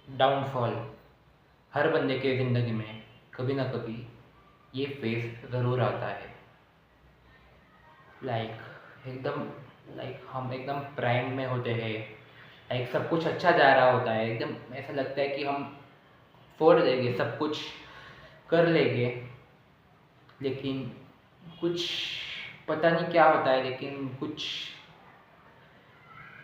Downfall हर बंदे के ज़िंदगी में कभी ना कभी ये फेस ज़रूर आता है। एकदम हम एकदम प्राइम में होते हैं। सब कुछ अच्छा जा रहा होता है, एकदम ऐसा लगता है कि हम फोड़ देंगे, सब कुछ कर लेंगे। लेकिन कुछ पता नहीं क्या होता है, लेकिन कुछ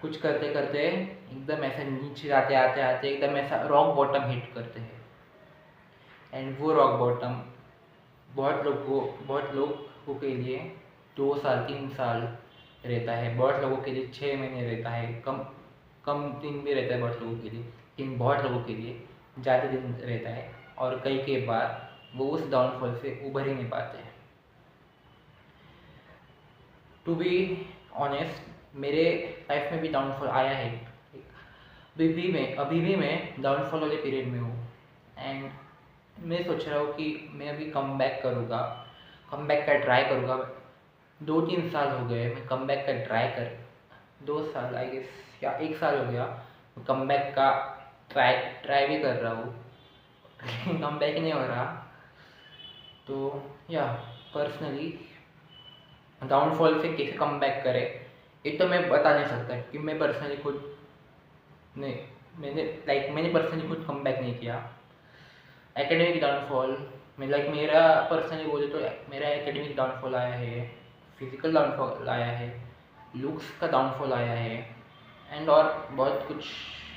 कुछ करते करते एकदम ऐसा नीचे आते आते आते एकदम ऐसा रॉक बॉटम हिट करते हैं। एंड वो रॉक बॉटम बहुत लोगों के लिए 2 साल 3 साल रहता है, बहुत लोगों के लिए 6 महीने रहता है, कम कम दिन भी रहता है बहुत लोगों के लिए, लेकिन बहुत लोगों के लिए ज़्यादा दिन रहता है। और कई के बाद वो उस डाउनफॉल से उभर ही नहीं पाते हैं। टू बी ऑनेस्ट, मेरे लाइफ में भी डाउनफॉल आया है। अभी भी मैं डाउनफॉल वाले पीरियड में हूँ। एंड मैं सोच रहा हूँ कि मैं अभी कम बैक करूँगा, कम बैक का ट्राई करूँगा। 2-3 साल हो गए मैं कम बैक का ट्राई कर, 2 साल आई गेस या 1 साल हो गया कम बैक का ट्राई भी कर रहा हूँ लेकिन कम बैक ही नहीं हो रहा। तो या पर्सनली डाउनफॉल से कैसे कम बैक करे ये तो मैं बता नहीं सकता कि मैं पर्सनली खुद नहीं मैंने पर्सनली खुद कम बैक नहीं किया। एकेडमिक डाउनफॉल में मेरा पर्सनली बोले तो मेरा एकेडमिक डाउनफॉल आया है, फिजिकल डाउनफॉल आया है, लुक्स का डाउनफॉल आया है, एंड और बहुत कुछ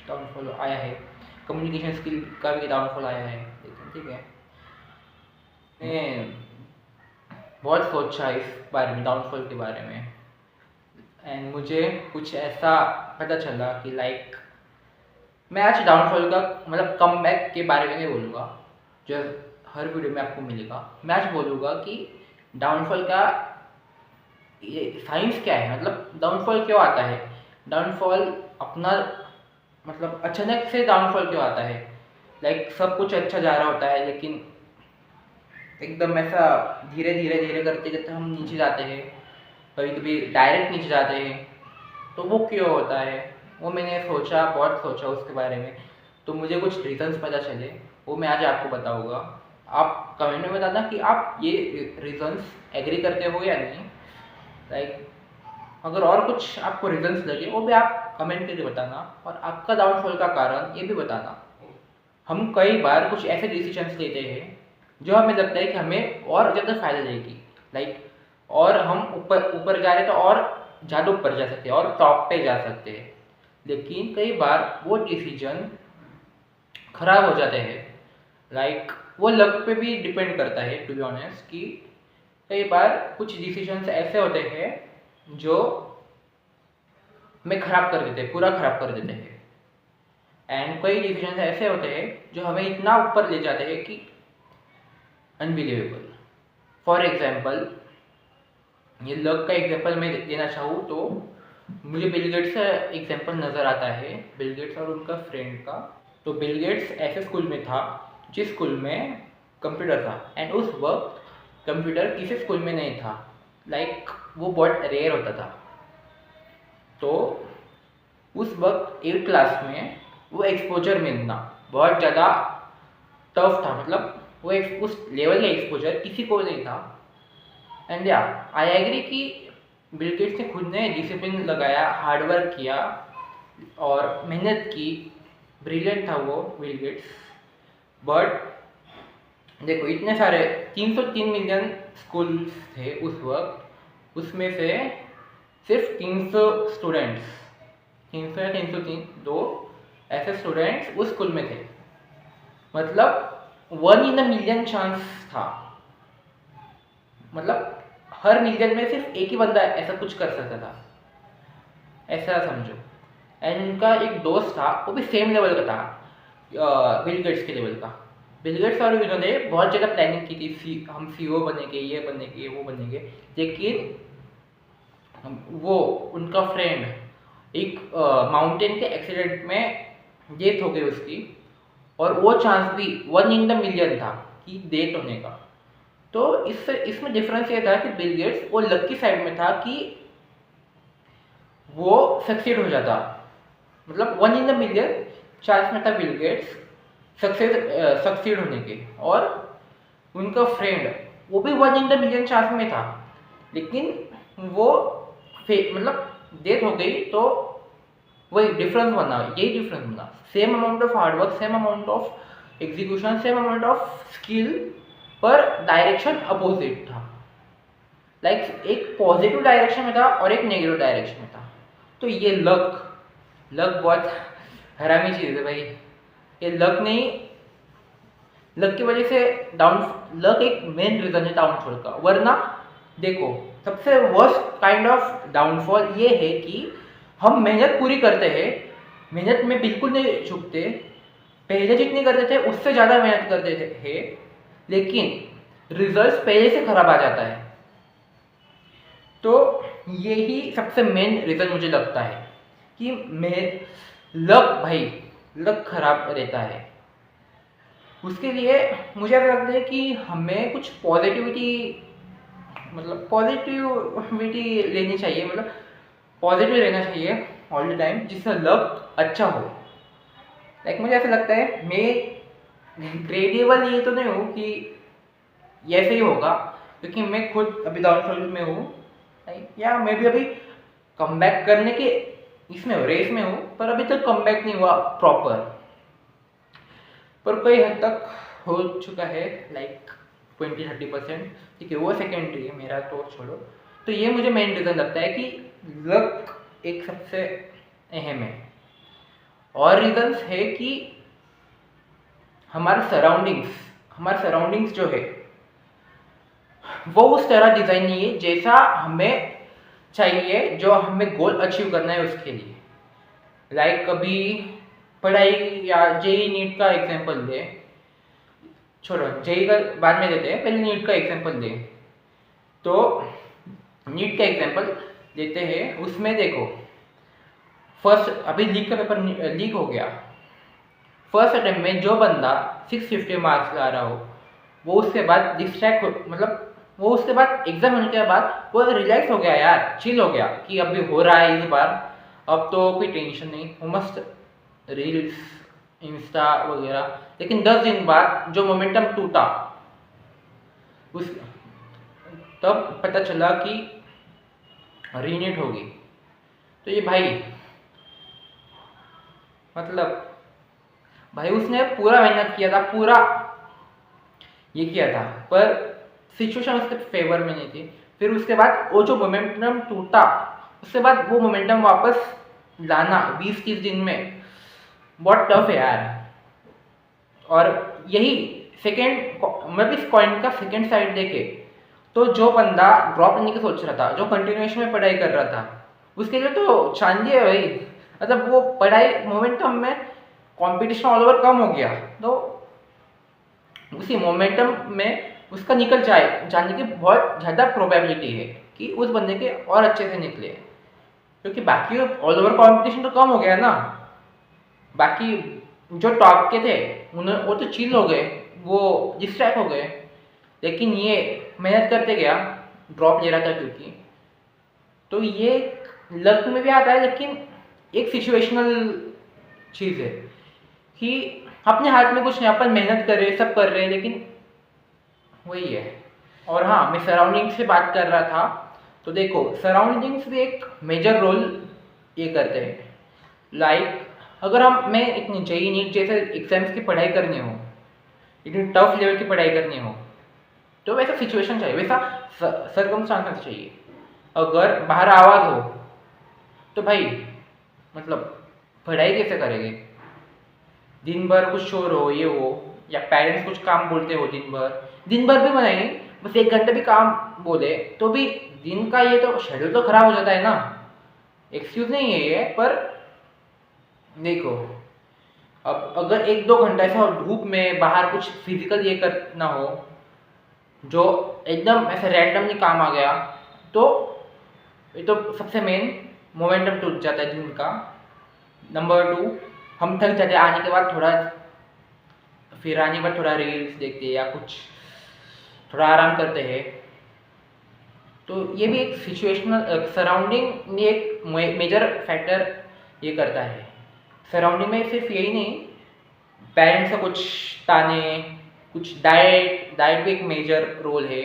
डाउनफॉल आया है। कम्युनिकेशन स्किल का भी डाउनफॉल आया है। लेकिन ठीक है, मैं बहुत सोचा इस बारे में, डाउनफॉल के बारे में। एंड मुझे कुछ ऐसा पता चला कि मैं आज डाउनफॉल का कम बैक के बारे में नहीं बोलूँगा जो हर वीडियो में आपको मिलेगा। मैं आज बोलूँगा कि डाउनफॉल का ये साइंस क्या है, डाउनफॉल क्यों आता है, डाउनफॉल अपना अचानक से डाउनफॉल क्यों आता है। सब कुछ अच्छा जा रहा होता है, लेकिन एकदम ऐसा धीरे धीरे धीरे करते करते हम नीचे जाते हैं, कभी कभी डायरेक्ट नीचे जाते हैं। तो वो क्यों होता है, वो मैंने बहुत सोचा उसके बारे में। तो मुझे कुछ रीजंस पता चले, वो मैं आज आपको बताऊंगा। आप कमेंट में बताना कि आप ये रीजंस एग्री करते हो या नहीं। अगर और कुछ आपको रीजंस लगे वो भी आप कमेंट करके बताना, और आपका डाउनफॉल का कारण ये भी बताना। हम कई बार कुछ ऐसे डिसीजंस लेते हैं जो हमें लगता है कि हमें और ज़्यादा फायदा देगी, और हम ऊपर ऊपर जा रहे तो और ज़्यादा ऊपर जा सकते हैं और टॉप पे जा सकते हैं। लेकिन कई बार वो डिसीजन खराब हो जाते हैं। वो लक पे भी डिपेंड करता है टू बी ऑनेस्ट, कि कई बार कुछ डिसीजंस ऐसे होते हैं जो हमें खराब कर देते हैं, पूरा खराब कर देते हैं। एंड कई डिसीजंस ऐसे होते हैं जो हमें इतना ऊपर ले जाते हैं कि अनबिलीवेबल। फॉर एग्जाम्पल, ये लक का एग्जाम्पल मैं देना चाहूँ तो मुझे बिल गेट्स का एग्जाम्पल नज़र आता है, बिल गेट्स और उनका फ्रेंड का। तो बिल गेट्स ऐसे स्कूल में था जिस स्कूल में कंप्यूटर था, एंड उस वक्त कंप्यूटर किसी स्कूल में नहीं था। वो बहुत रेयर होता था। तो उस वक्त 8th क्लास में वो एक्सपोजर मिलना बहुत ज़्यादा टफ था। वो उस लेवल का एक्सपोजर किसी को नहीं था। एंड या आई एग्री कि बिल गेट्स ने खुद ने डिसिप्लिन लगाया, हार्डवर्क किया और मेहनत की। ब्रिलियंट था वो बिल गेट्स। बट देखो, इतने सारे 303 मिलियन स्कूल्स थे उस वक्त, उसमें से सिर्फ 300 स्टूडेंट्स, 300 या 303 दो ऐसे स्टूडेंट्स उस स्कूल में थे। 1 इन अ मिलियन चांस था। हर मिलियन में सिर्फ एक ही बंदा ऐसा कुछ कर सकता था, ऐसा समझो। एंड उनका एक दोस्त था, वो भी सेम लेवल का था, बिल गेट्स के लेवल का। बिल गेट्स और इन्होंने बहुत ज़्यादा प्लानिंग की थी, हम सीईओ बनेंगे, ये बनेंगे, वो बनेंगे। लेकिन वो उनका फ्रेंड एक माउंटेन के एक्सीडेंट में डेथ हो गई उसकी, और वो चांस भी 1 इन द मिलियन था कि डेथ होने का। तो इसमें डिफरेंस ये था कि बिल गेट्स वो लकी साइड में था कि वो सक्सीड हो जाता, 1 इन द मिलियन चांस में था बिल गेट्स सक्सीड होने के, और उनका फ्रेंड वो भी 1 in a million चांस में था, लेकिन वो मतलब डेथ हो गई। तो वही डिफरेंस बना, यही डिफरेंस बना। Same amount of hard work, same amount of execution, same amount of skill, पर डायरेक्शन अपोजिट था। लाइक एक पॉजिटिव डायरेक्शन में था और एक नेगेटिव डायरेक्शन में था। तो ये लक बहुत हरामी चीज़ है भाई। ये लक नहीं, लक की वजह से लक एक मेन रीजन है डाउनफॉल का। वरना देखो, सबसे वर्स्ट काइंड ऑफ डाउनफॉल ये है कि हम मेहनत पूरी करते हैं, मेहनत में बिल्कुल नहीं झुकते, पहले जितनी करते थे उससे ज़्यादा मेहनत करते थे, लेकिन रिजल्ट पहले से खराब आ जाता है। तो यही सबसे मेन रीज़न मुझे लगता है कि लक खराब रहता है। उसके लिए मुझे ऐसा लगता है कि हमें कुछ पॉजिटिविटी लेनी चाहिए, मतलब पॉजिटिव रहना चाहिए ऑल द टाइम, जिससे लक अच्छा हो। लाइक मुझे ऐसा लगता है, मैं ग्रेडेबल ये तो नहीं हूँ कि ऐसे ही होगा, क्योंकि मैं खुद अभी डाउनफॉल में हूँ, या मैं भी अभी कम बैक करने के इसमें रेस में हूँ, पर अभी तक कम बैक नहीं हुआ प्रॉपर, पर कई हद तक हो चुका है, लाइक 20-30%। ठीक है, वो सेकेंडरी है, मेरा तो छोड़ो। तो ये मुझे मेन रीज़न लगता है कि लक एक सबसे अहम है। और रीजंस है कि हमारे सराउंडिंग्स जो है वो उस तरह डिज़ाइन नहीं है जैसा हमें चाहिए, जो हमें गोल अचीव करना है उसके लिए। लाइक कभी पढ़ाई या जेई नीट का एग्जांपल दे, छोड़ो जेई का बाद में देते हैं, पहले नीट का एग्जांपल दे। तो नीट का एग्जांपल देते हैं, उसमें देखो फर्स्ट अभी लीक का पेपर लीक हो गया, फर्स्ट अटेम्प्ट में जो बंदा 650 मार्क्स ला रहा हो, वो उसके बाद डिस्ट्रैक्ट मतलब वो उसके बाद एग्जाम होने के बाद वो रिलैक्स हो गया यार, चिल हो गया कि अभी हो रहा है इस बार, अब तो कोई टेंशन नहीं, वो मस्त रील्स इंस्टा वगैरह। लेकिन 10 दिन बाद जो मोमेंटम टूटा, उस तब पता चला कि रीनीट होगी। तो ये भाई उसने पूरा मेहनत किया था, पूरा ये किया था, पर सिचुएशन उसके फेवर में नहीं थी। फिर उसके बाद वो जो मोमेंटम टूटा, उसके बाद वो मोमेंटम वापस लाना 20-30 दिन में बहुत टफ है यार। और यही मैं भी इस कॉइन का सेकेंड साइड देखे तो जो बंदा ड्रॉप लेने की सोच रहा था, जो कंटिन्यूएशन में पढ़ाई कर रहा था, उसके लिए तो चांदी है भाई। मतलब वो पढ़ाई मोमेंटम में कंपटीशन ऑल ओवर कम हो गया, तो उसी मोमेंटम में उसका निकल जाने की बहुत ज़्यादा प्रोबेबिलिटी है कि उस बंदे के और अच्छे से निकले, क्योंकि बाकी ऑल ओवर कंपटीशन तो कम हो गया ना। बाकी जो टॉप के थे वो तो चिल हो गए, वो डिस्ट्रैक्ट हो गए, लेकिन ये मेहनत करते गया, ड्रॉप ले रहा था क्योंकि। तो ये लक में भी आता है, लेकिन एक सिचुएशनल चीज़ है कि अपने हाथ में कुछ नहीं, अपन मेहनत कर रहे, सब कर रहे हैं, लेकिन वही है। और हाँ, मैं सराउंडिंग्स से बात कर रहा था, तो देखो सराउंडिंग्स भी एक मेजर रोल ये करते हैं। लाइक अगर मैं इतनी जेई नीट जैसे एग्जाम्स की पढ़ाई करनी हो, इतनी टफ लेवल की पढ़ाई करनी हो, तो वैसा सिचुएशन चाहिए, वैसा सर्कमस्टांसेस चाहिए। अगर बाहर आवाज़ हो तो भाई पढ़ाई कैसे करेंगे? दिन भर कुछ शोर हो, ये हो, या पेरेंट्स कुछ काम बोलते हो दिन भर भी बनाए, बस 1 घंटे भी काम बोले तो भी दिन का ये तो शेड्यूल तो खराब हो जाता है ना। एक्सक्यूज नहीं है ये, पर देखो अब अगर 1-2 घंटा ऐसा धूप में बाहर कुछ फिजिकल ये करना हो, जो एकदम ऐसे रैंडमली काम आ गया, तो ये तो सबसे मेन मोमेंटम टूट जाता है दिन का। नंबर 2, हम थक जाते हैं आने के बाद, फिर आने के बाद थोड़ा रील्स देखते हैं या कुछ थोड़ा आराम करते हैं। तो ये भी एक सिचुएशनल सराउंडिंग एक मेजर फैक्टर ये करता है। सराउंडिंग में सिर्फ यही नहीं, पेरेंट्स का कुछ ताने, कुछ डाइट डाइट भी एक मेजर रोल है।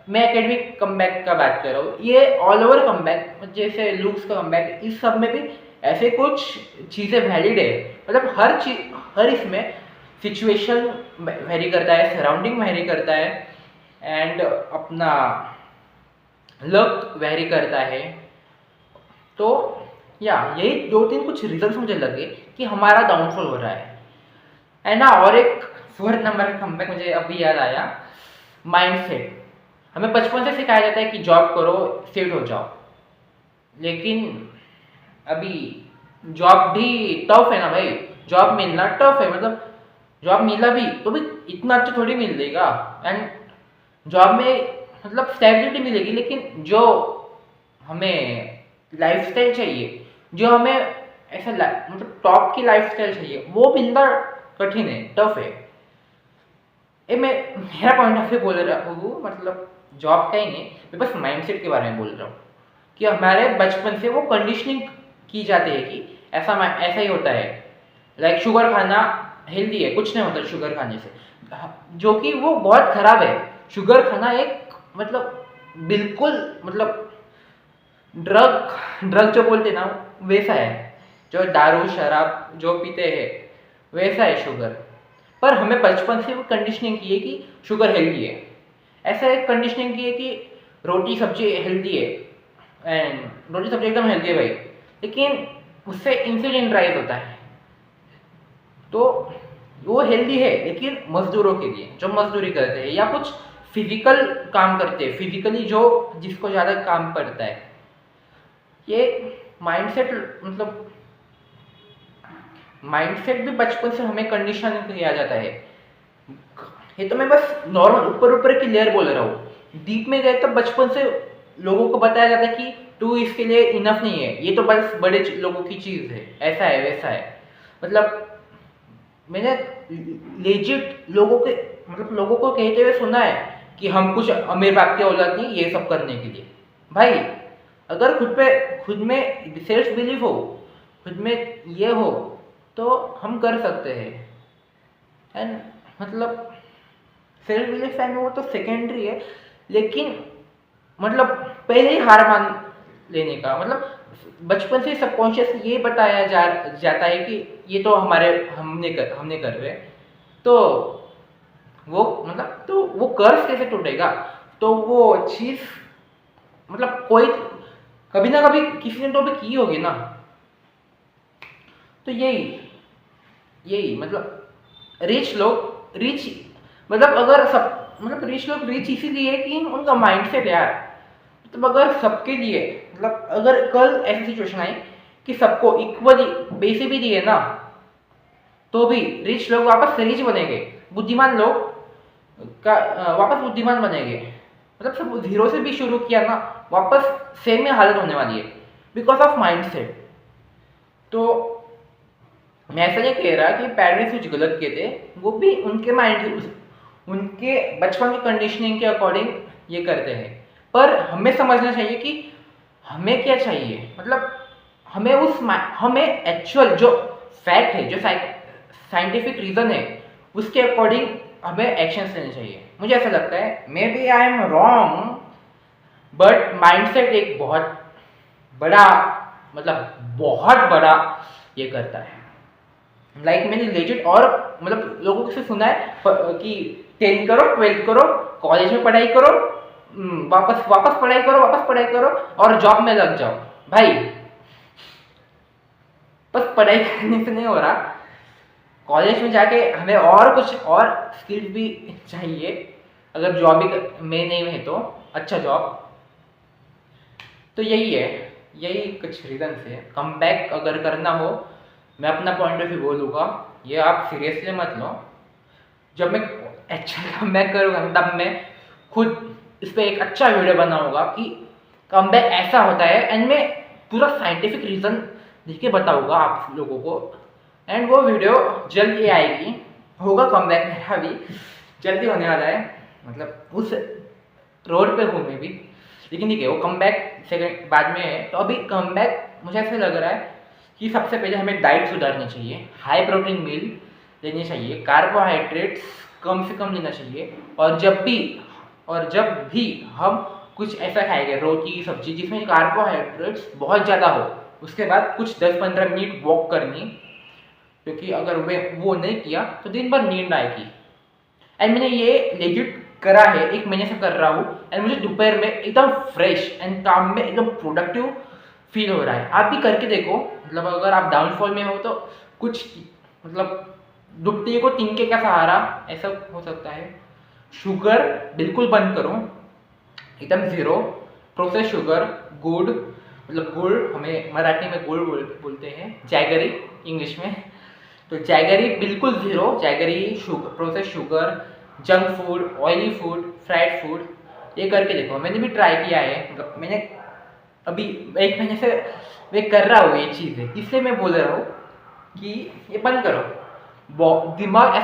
मैं एकेडमिक कमबैक का बात कर रहा हूँ, ये ऑल ओवर कमबैक जैसे लुक्स का कमबैक, इस सब में भी ऐसे कुछ चीज़ें वैलिड है। मतलब हर चीज, हर इसमें सिचुएशन वेरी करता है, सराउंडिंग वेरी करता है, एंड अपना लक वेरी करता है। तो या यही दो तीन कुछ रीजंस मुझे लगे कि हमारा डाउनफॉल हो रहा है ना। और एक 4 नंबर का कमबैक मुझे अभी याद आया, माइंडसेट। हमें बचपन से सिखाया जाता है कि जॉब करो, सेट हो जाओ, लेकिन अभी जॉब भी टफ है ना भाई, जॉब मिलना टफ है। मतलब जॉब मिला भी तो भी इतना अच्छा थोड़ी मिल देगा, एंड जॉब में मतलब स्टेबिलिटी मिलेगी, लेकिन जो हमें लाइफस्टाइल चाहिए, जो हमें ऐसा मतलब टॉप की लाइफस्टाइल चाहिए, वो मिलना कठिन है, टफ है। ये मैं मेरा पॉइंट ऑफ व्यू बोल रहा हूँ, मतलब जॉब का ही नहीं, मैं बस माइंडसेट के बारे में बोल रहा हूँ कि हमारे बचपन से वो कंडीशनिंग की जाती है कि ऐसा ही होता है। लाइक शुगर खाना हेल्दी है, कुछ नहीं होता शुगर खाने से, जो कि वो बहुत खराब है। शुगर खाना एक मतलब बिल्कुल मतलब ड्रग ड्रग जो बोलते ना वैसा है, जो दारू शराब जो पीते हैं वैसा है शुगर। पर हमें बचपन से वो कंडीशनिंग की है कि शुगर हेल्दी है, ऐसा एक कंडीशनिंग की है कि रोटी सब्जी हेल्दी है, एंड रोटी सब्जी एकदम हेल्दी है भाई, लेकिन उससे इंसुलिन राइज होता है। तो वो हेल्दी है लेकिन मजदूरों के लिए, जो मजदूरी करते हैं या कुछ फिजिकल काम करते हैं, फिजिकली जो जिसको ज़्यादा काम पड़ता है। ये माइंडसेट मतलब माइंडसेट भी बचपन से हमें कंडीशन किया जाता है। ये तो मैं बस नॉर्मल ऊपर ऊपर की लेयर बोल रहा हूँ, डीप में गए तो बचपन से लोगों को बताया जाता है कि तू इसके लिए इनफ नहीं है, ये तो बस बड़े लोगों की चीज़ है, ऐसा है वैसा है। मतलब मैंने लेजिट लोगों के मतलब लोगों को कहते हुए सुना है कि हम कुछ अमीर बाप के औलाद नहीं ये सब करने के लिए। भाई अगर खुद में सेल्फ बिलीफ हो, खुद में ये हो, तो हम कर सकते हैं। एंड मतलब सेल्फ बिलीफ एंड वो तो सेकेंडरी है, लेकिन मतलब पहले ही हार मान लेने का मतलब बचपन से सबकॉन्शियस ये बताया जाता है कि ये तो हमने कर रहे हैं, तो वो मतलब तो वो कर्ज कैसे टूटेगा। तो वो चीज़ मतलब कोई कभी ना कभी किसी ने तो भी की होगी ना। तो यही मतलब रिच मतलब अगर सब मतलब रिच लोग रिच इसीलिए कि उनका माइंडसेट यार, मतलब अगर सबके लिए मतलब अगर कल ऐसी सिचुएशन आई कि सबको इक्वली पैसे भी दिए ना, तो भी रिच लोग वापस रिच बनेंगे, बुद्धिमान लोग वापस बुद्धिमान बनेंगे। मतलब सब जीरो से भी शुरू किया ना, वापस सेम में हालत होने वाली है बिकॉज ऑफ माइंडसेट। तो मैं ऐसा नहीं कह रहा कि पेरेंट्स कुछ गलत कहते, वो भी उनके माइंड उनके बचपन की कंडीशनिंग के अकॉर्डिंग ये करते हैं। पर हमें समझना चाहिए कि हमें क्या चाहिए, मतलब हमें एक्चुअल जो फैक्ट है, जो साइंटिफिक रीज़न है, उसके अकॉर्डिंग हमें एक्शंस लेने चाहिए। मुझे ऐसा लगता है, maybe I am wrong, but mindset एक बहुत बड़ा मतलब बहुत बड़ा ये करता है। लाइक मैंने लेजिट और मतलब लोगों से सुना है कि 10 करो 12 करो, कॉलेज में पढ़ाई करो, वापस पढ़ाई करो और जॉब में लग जाओ। भाई बस पढ़ाई करने से नहीं हो रहा, कॉलेज में जाके हमें और कुछ और स्किल्स भी चाहिए। अगर जॉब भी में नहीं है तो अच्छा जॉब। तो यही कुछ रीजन है। कम बैक अगर करना हो, मैं अपना पॉइंट ऑफ व्यू बोलूँगा, ये आप सीरियसली मत लो। जब मैं एक्चुअली कम बैक करूँगा तब मैं खुद इस पर एक अच्छा वीडियो बनाऊँगा कि कम बैक ऐसा होता है, एंड मैं पूरा साइंटिफिक रीज़न लिख के बताऊँगा आप लोगों को। एंड वो वीडियो जल्द ही आएगी, होगा कम बैक मेरा भी जल्दी होने वाला है, मतलब उस रोड पे हूँ मैं भी। लेकिन ठीक है, वो कम बैक सेकेंड बाद में है। तो अभी कम बैक मुझे ऐसा लग रहा है कि सबसे पहले हमें डाइट सुधारनी चाहिए, हाई प्रोटीन मील लेनी चाहिए, कार्बोहाइड्रेट्स कम से कम लेना चाहिए, और जब भी हम कुछ ऐसा खाएंगे, रोटी सब्जी जिसमें कार्बोहाइड्रेट्स बहुत ज़्यादा हो, उसके बाद कुछ 10-15 मिनट वॉक करनी, क्योंकि अगर वो नहीं किया तो दिन भर नींद आएगी। एंड मैंने ये लेजिट करा है, 1 महीने से कर रहा हूँ, एंड मुझे दोपहर में एकदम फ्रेश एंड काम में एकदम प्रोडक्टिव फील हो रहा है। आप भी करके देखो, मतलब अगर आप डाउनफॉल में हो तो कुछ मतलब डुबते को तिनके का सहारा, ऐसा हो सकता है। शुगर बिल्कुल बंद करो, एकदम ज़ीरो। प्रोसेस शुगर, गुड़, मतलब गुड़ हमें मराठी में गुड़ बोलते हैं, जैगरी इंग्लिश में, तो जैगरी बिल्कुल zero, jaggery sugar, process sugar, junk food, oily food, fried food, ये करके देखो। मैंने भी ट्राई किया है, मतलब मैंने अभी 1 महीने से मैं कर रहा हूँ ये चीज़ें, इसलिए मैं बोल रहा हूँ कि ये बंद करो। दिमाग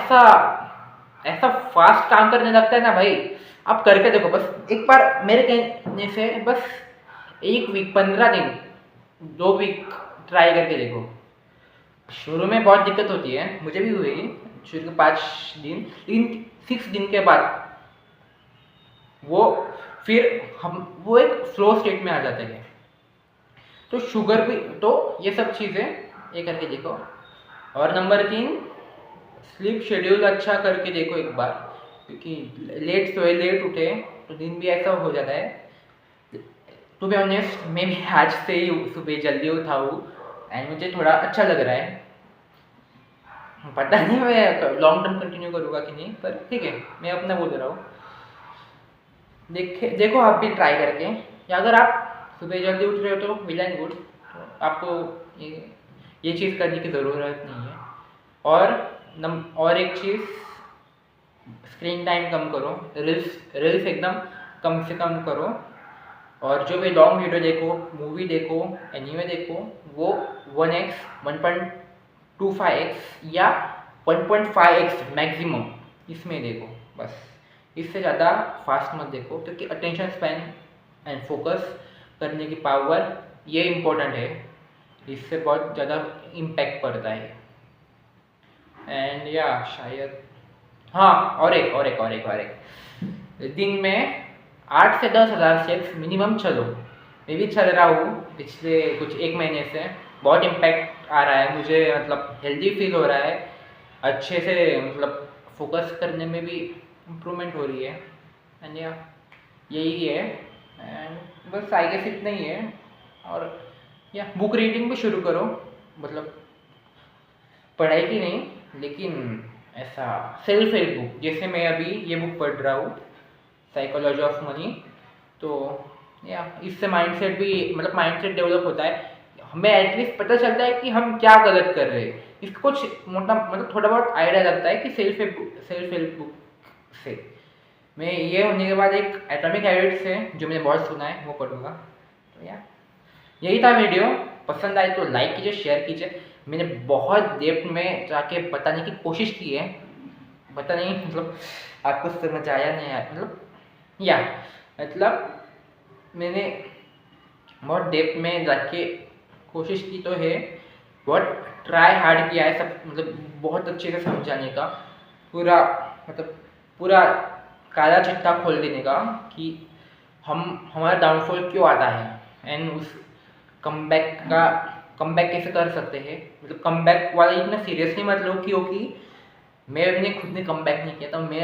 ऐसा फास्ट काम करने लगता है ना भाई, आप करके देखो। बस एक बार मेरे कहने से बस 1 वीक, 15 दिन, 2 वीक ट्राई करके देखो। शुरू में बहुत दिक्कत होती है, मुझे भी हुई शुरू के 5 दिन, लेकिन 6 दिन के बाद वो एक फ्लो स्टेट में आ जाते हैं। तो शुगर भी, तो ये सब चीज़ें ये करके देखो। और नंबर 3, स्लीप शेड्यूल अच्छा करके देखो एक बार, क्योंकि लेट सोए लेट उठे तो दिन भी ऐसा हो जाता है। टू बी ऑनेस्ट, मैं भी आज से ही सुबह जल्दी उठा हूँ एंड मुझे थोड़ा अच्छा लग रहा है। पता नहीं मैं लॉन्ग टर्म कंटिन्यू करूँगा कि नहीं, पर ठीक है, मैं अपना बोल रहा हूँ। देखो आप भी ट्राई करके, या अगर आप सुबह जल्दी उठ रहे हो तो वेल एंड गुड, तो आपको ये चीज़ करने की ज़रूरत नहीं है। और एक चीज़, स्क्रीन टाइम कम करो, रील्स एकदम कम से कम करो, और जो भी लॉन्ग वीडियो देखो, मूवी देखो, एनीमे देखो, वो 1x, 1.25x या 1.5x मैक्सिमम इसमें देखो बस। इससे ज़्यादा फास्ट मत देखो, क्योंकि अटेंशन स्पैन एंड फोकस करने की पावर ये इम्पोर्टेंट है, इससे बहुत ज़्यादा इम्पैक्ट पड़ता है। एंड या शायद हाँ, और एक दिन में 8 से 10 हज़ार स्टेप्स मिनिमम चलो। मैं भी चल रहा हूँ पिछले कुछ 1 महीने से, बहुत इम्पैक्ट आ रहा है मुझे, मतलब हेल्दी फील हो रहा है, अच्छे से मतलब फोकस करने में भी इम्प्रूवमेंट हो रही है। एंड या यही है, एंड बस आई गेस इतना ही है। और या बुक रीडिंग भी शुरू करो, मतलब पढ़ाई की नहीं, लेकिन ऐसा सेल्फ हेल्प बुक, जैसे मैं अभी ये बुक पढ़ रहा हूँ, साइकोलॉजी ऑफ मनी। तो या इससे माइंडसेट भी, मतलब माइंडसेट डेवलप होता है, हमें एटलीस्ट पता चलता है कि हम क्या गलत कर रहे हैं, इसका कुछ मोटा मतलब थोड़ा बहुत आइडिया लगता है कि सेल्फ हेल्प बुक से। मैं ये होने के बाद एक एटॉमिक हैबिट्स है जो मैंने बहुत सुना है, वो पढ़ूंगा। तो या यही था वीडियो, पसंद आए तो लाइक कीजिए, शेयर कीजिए। मैंने बहुत डेप्थ में जाके बताने की कोशिश की है, पता नहीं मतलब आपको समझ आया नहीं आया, मतलब मैंने बहुत डेप्थ में जाके कोशिश की तो है, बहुत ट्राई हार्ड किया है सब, मतलब बहुत अच्छे से समझाने का, पूरा काला चिट्ठा खोल देने का कि हमारा डाउनफॉल क्यों आता है, एंड उस कमबैक कैसे कर सकते हैं। मतलब कमबैक वाला इतना सीरियसली मत लो, क्योंकि मैंने खुद ने कमबैक नहीं किया तो मैं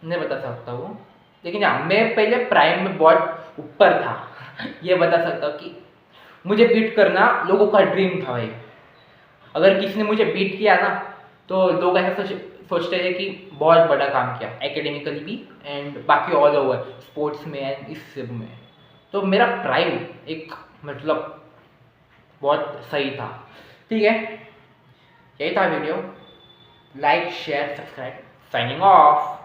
नहीं बता सकता हूँ, लेकिन हाँ, मैं पहले प्राइम में बहुत ऊपर था ये बता सकता हूँ कि मुझे बीट करना लोगों का ड्रीम था भाई। अगर किसी ने मुझे बीट किया ना, तो लोग ऐसा सोचते हैं कि बहुत बड़ा काम किया, एकेडमिकली भी एंड बाकी ऑल ओवर स्पोर्ट्स में एंड इस सब में। तो मेरा प्राइम एक मतलब बहुत सही था। ठीक है, यही था video. Like share subscribe, signing off.